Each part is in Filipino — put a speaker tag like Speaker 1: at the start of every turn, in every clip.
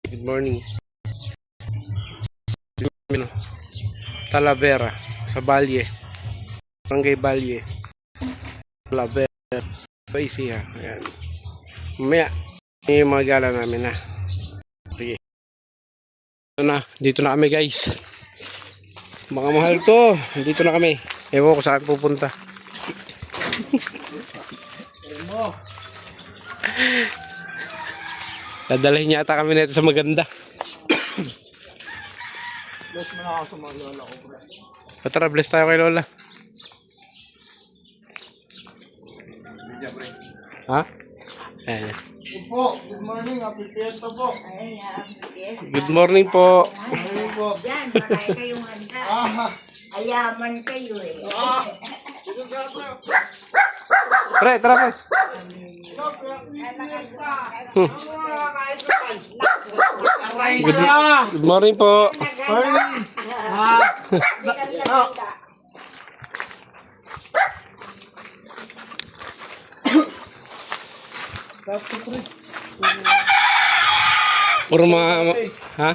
Speaker 1: Good morning. Talavera sa Balye. Barangay Balye. Talavera. Easy ha. Ayan. Mamaya, yung mga gala namin na. Sige. Dito na kami guys. Mga mahal to. Dito na kami. Ewan ko saan pupunta. Dadalhin yata kami nito sa maganda.
Speaker 2: Bless mo na ako sa mga lola ko, bro.
Speaker 1: Tara, bless tayo kay Lola. Ha? Ayan.
Speaker 2: Good morning, happy fiesta po.
Speaker 1: Good morning po.
Speaker 2: Good morning po.
Speaker 3: Yan, marami kayong handa. Ayaman kayo eh.
Speaker 1: Pre, tara pre. Good morning po.
Speaker 2: Morning.
Speaker 1: Puro mga... Ha?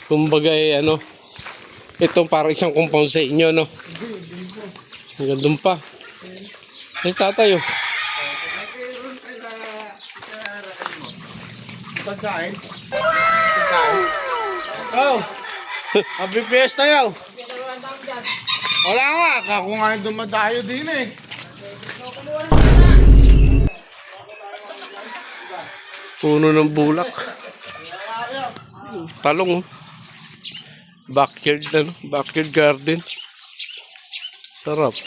Speaker 1: Kumbaga ano, itong parang isang compound sa inyo, no? Hanggang doon pa. Ay, tatay, oh.
Speaker 2: Pagkain. Oh, happy fiesta yaw. Wala nga, ako nga yung dumadayo din eh.
Speaker 1: Puno ng bulak. Talong, oh. Backyard, ano? Backyard garden. Sarap.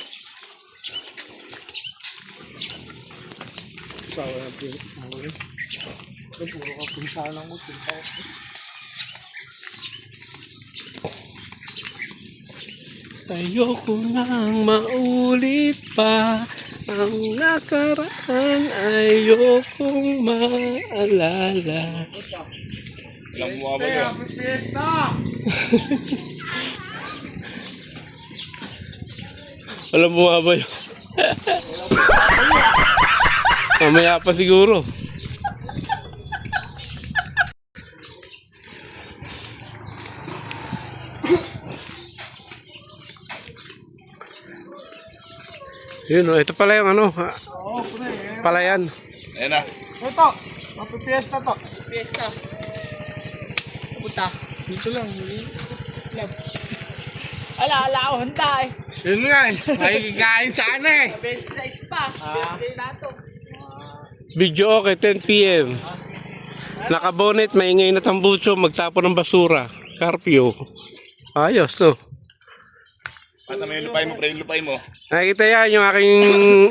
Speaker 2: Puro ka pinsalan ko.
Speaker 1: Ayoko nang maulit pa ang nakaraan, ayokong maalala.
Speaker 2: Alam mo ba yun? Happy fiesta!
Speaker 1: Alam mo ba yun? Mamaya pa siguro. Yun, oh, ito pala yung ano,
Speaker 2: Oo, pre.
Speaker 1: palayan.
Speaker 4: Ayan na.
Speaker 2: Ito, happy fiesta to.
Speaker 3: Fiesta. Puta.
Speaker 2: Dito lang.
Speaker 3: Ala ako handa eh.
Speaker 2: Yun nga eh, makikikain sana eh.
Speaker 3: 26 pa. Nato.
Speaker 1: Video okay, 10 PM. Nakabonet, maingay na tambuso, magtapon ng basura. Carpio. Ayos, no?
Speaker 4: At may lupay mo, pre, yung lupay mo.
Speaker 1: Nakikita yan, yung aking,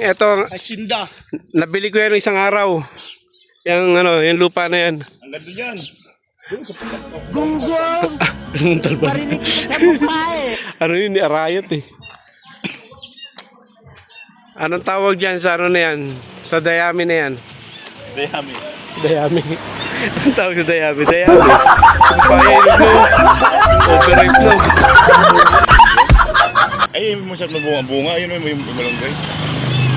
Speaker 1: eto,
Speaker 2: Asinda.
Speaker 1: nabili ko yan isang araw. Yung ano, yung lupa na yan.
Speaker 4: Ang ganda dyan.
Speaker 2: Gunggong!
Speaker 1: Anong talba?
Speaker 2: Parinig kita sa mukha eh.
Speaker 1: Ano yun, arayot eh. Anong tawag dyan sa ano na yan? Sa dayami na yan?
Speaker 4: Dayami.
Speaker 1: Dayami. Anong tawag sa dayami? Dayami. Pahilog mo. Overripe mo.
Speaker 4: Ay, masarap na bunga-bunga. Yun yung malunggay.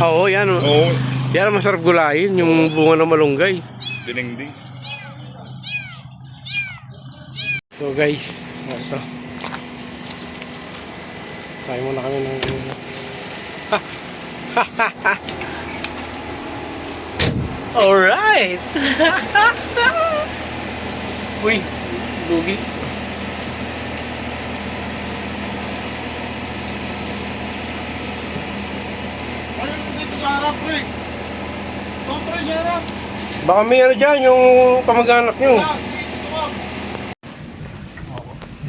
Speaker 1: Oo, yan.
Speaker 4: Oo.
Speaker 1: Yan ang masarap gulayin, yung bunga ng malunggay.
Speaker 4: Dinengding.
Speaker 1: So guys, ito. Sayo muna kami ng... Alright! Uy, lugi.
Speaker 2: Ayun dito sa harap pre. Ito pre sa harap.
Speaker 1: Baka may ano dyan, yung kamag-anak nyo.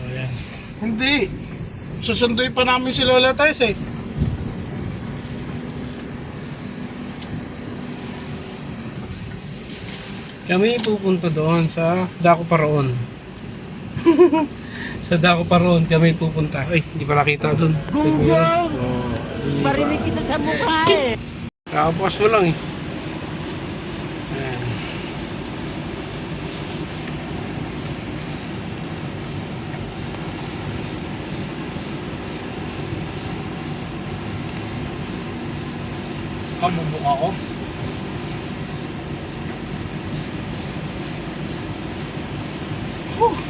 Speaker 1: Ayan.
Speaker 2: Hindi. Susunduin pa namin si Lola Tess eh.
Speaker 1: Kami pupunta doon sa Daco Paraon. Sa Daco Paraon kami pupunta. Ay, hindi pa nakita doon.
Speaker 2: Gunggong!
Speaker 3: Marinig kita sa mukha eh.
Speaker 1: Kakabukas mo lang eh. Ayan.
Speaker 2: Kamubuk ako.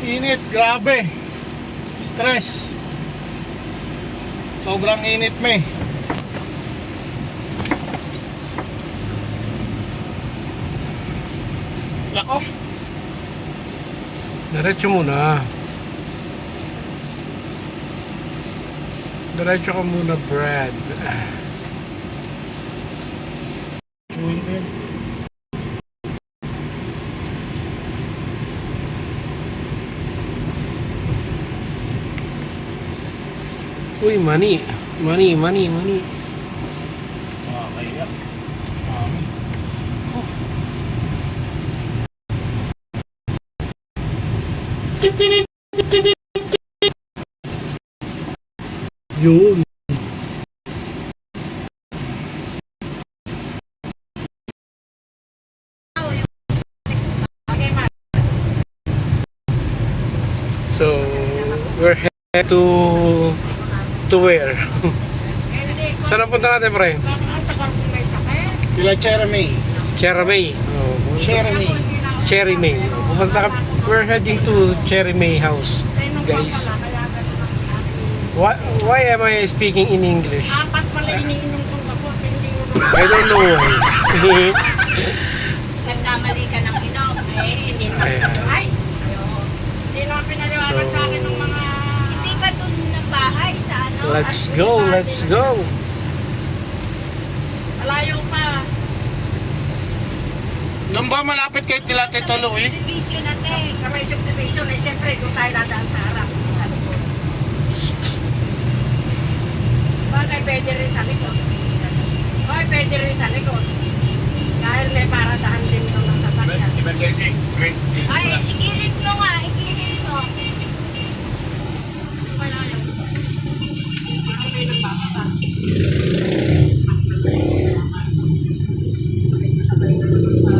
Speaker 2: Init, grabe. Stress. Sobrang init, me. Lako.
Speaker 1: Diretso muna. Diretso ka muna, Brad. Uy, mani. Mani.
Speaker 2: Kaya.
Speaker 1: Yun. So, we're headed to where? Saan ang punta natin, pre?
Speaker 2: Kila Jeremy.
Speaker 1: Cherry May. Oh,
Speaker 2: Jeremy.
Speaker 1: Cherry May. Pupunta ka, we're heading to Cherry May house, guys. Why am I speaking in English?
Speaker 3: Apat pala iniinom kong kapot, hindi mo
Speaker 1: I don't know why.
Speaker 3: nagkamali ka ng inom. Hindi mo. Ay! Hindi naman pinaliwanag sa akin ng mga... Hindi ba dun ng bahay sa ano?
Speaker 1: Let's go.
Speaker 3: Malayo pa.
Speaker 2: Doon ba malapit kay Tila Tito Louie?
Speaker 3: Division natin. Sa may subdivision, eh, siyempre, doon tayo dadaan sa harap. Sa likod. Bagay, pwede rin sa likod. Bagay, pwede rin sa likod. Dahil may paradahan din doon ng sasakyan.
Speaker 4: Emergency.
Speaker 3: Ay, ikilid mo nga, ikilid mo. Wala yun. Baka may nagbababa. Sabay na naman sa...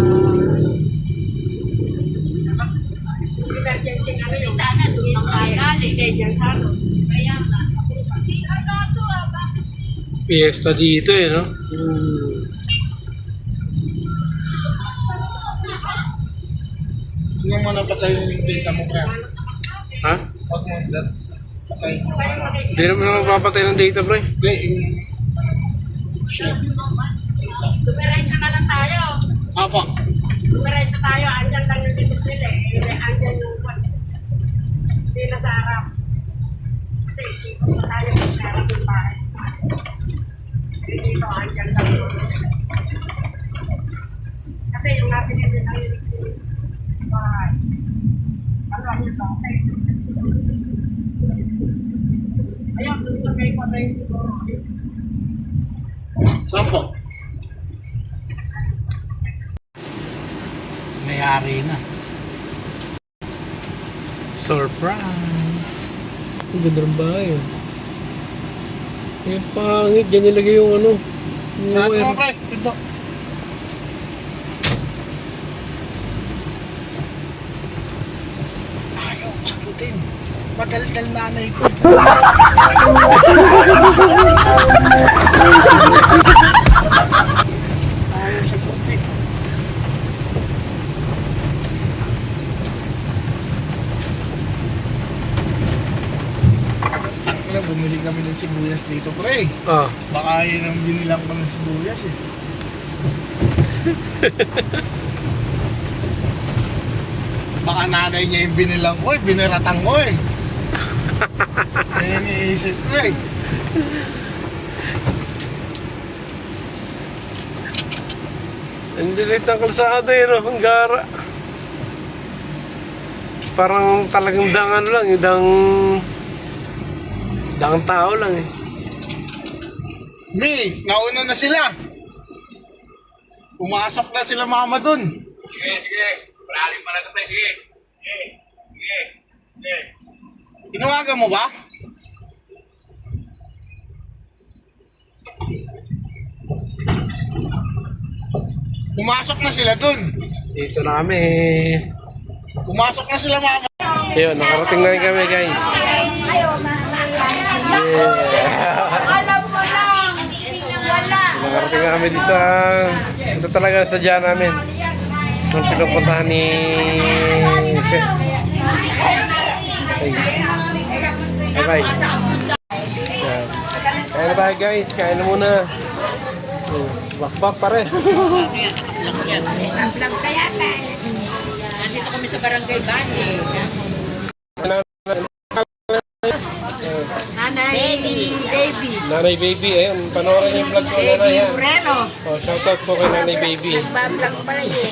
Speaker 3: Emergency ano yun? Sana doon ang galing. Hindi, dyan sa ano. Kaya nga. Kasi ano to bakit?
Speaker 1: Fiesta dito eh, no?
Speaker 2: Yung mga napatay yung data mo, pre.
Speaker 1: Ha?
Speaker 2: Huwag mo patay.
Speaker 1: Hindi naman ako mapapatay ng data, pre.
Speaker 2: Hindi, yung... Shit.
Speaker 3: Dumiretso na lang tayo.
Speaker 2: Apa.
Speaker 3: Dumiretso tayo. Andyan lang yung titik nila eh. Andyan yung... Hindi na sa harap. Kasi dito na tayo sa harap yung bahay. Dito, andyan lang yung... Kasi yung natin yung bahay. Ano ang yung bahay? Ayun, dun sa may patay siguro.
Speaker 2: Sampo. Mayari na.
Speaker 1: Surprise! Ang ganda ng bahay. Eh, pangit. Diyan nilagay yung ano. Yung
Speaker 2: Sarap
Speaker 1: wire.
Speaker 2: mo, pre. Ito. Ayaw, sagutin. Madaldal nanay ko. Ayaw sagutin. Bumili kami ng sibuyas dito, pre.
Speaker 1: Ah.
Speaker 2: Baka yun ang binilang ko ng sibuyas eh. Baka nanay niya yung binilang ko eh, biniratang ko eh. Kaya iniisip ko eh.
Speaker 1: Ang lilit ng kalsada yun, oh, ang gara. Parang talagang dangan lang, dang tao lang eh.
Speaker 2: Mi, nauna na sila. Pumasok na sila mama dun.
Speaker 4: Sige. Malalim pa na ito, pre. Sige.
Speaker 2: Tinawagan mo ba? Pumasok na sila dun.
Speaker 1: Dito na kami.
Speaker 2: Pumasok na sila mama.
Speaker 1: Ayun, nakarating na rin kami, guys. Yeah.
Speaker 3: Alam mo lang. Wala.
Speaker 1: Nakarating na kami dito sa... Ito talaga sadya namin. Nung pinupuntahan ni Okay. Yan. Kain na tayo guys. Kain na muna. Bakbak pare.
Speaker 3: Vlog kaya tayo. Nandito kami sa barangay Bani. Nanay Baby.
Speaker 1: Nanay Baby. Ayun. Panoorin yung vlog ko nanay.
Speaker 3: Baby
Speaker 1: Ha?
Speaker 3: Moreno.
Speaker 1: Oh, shoutout po kay Nanay Baby.
Speaker 3: Nagbablog pala yun.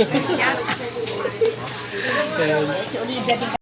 Speaker 1: Ayan.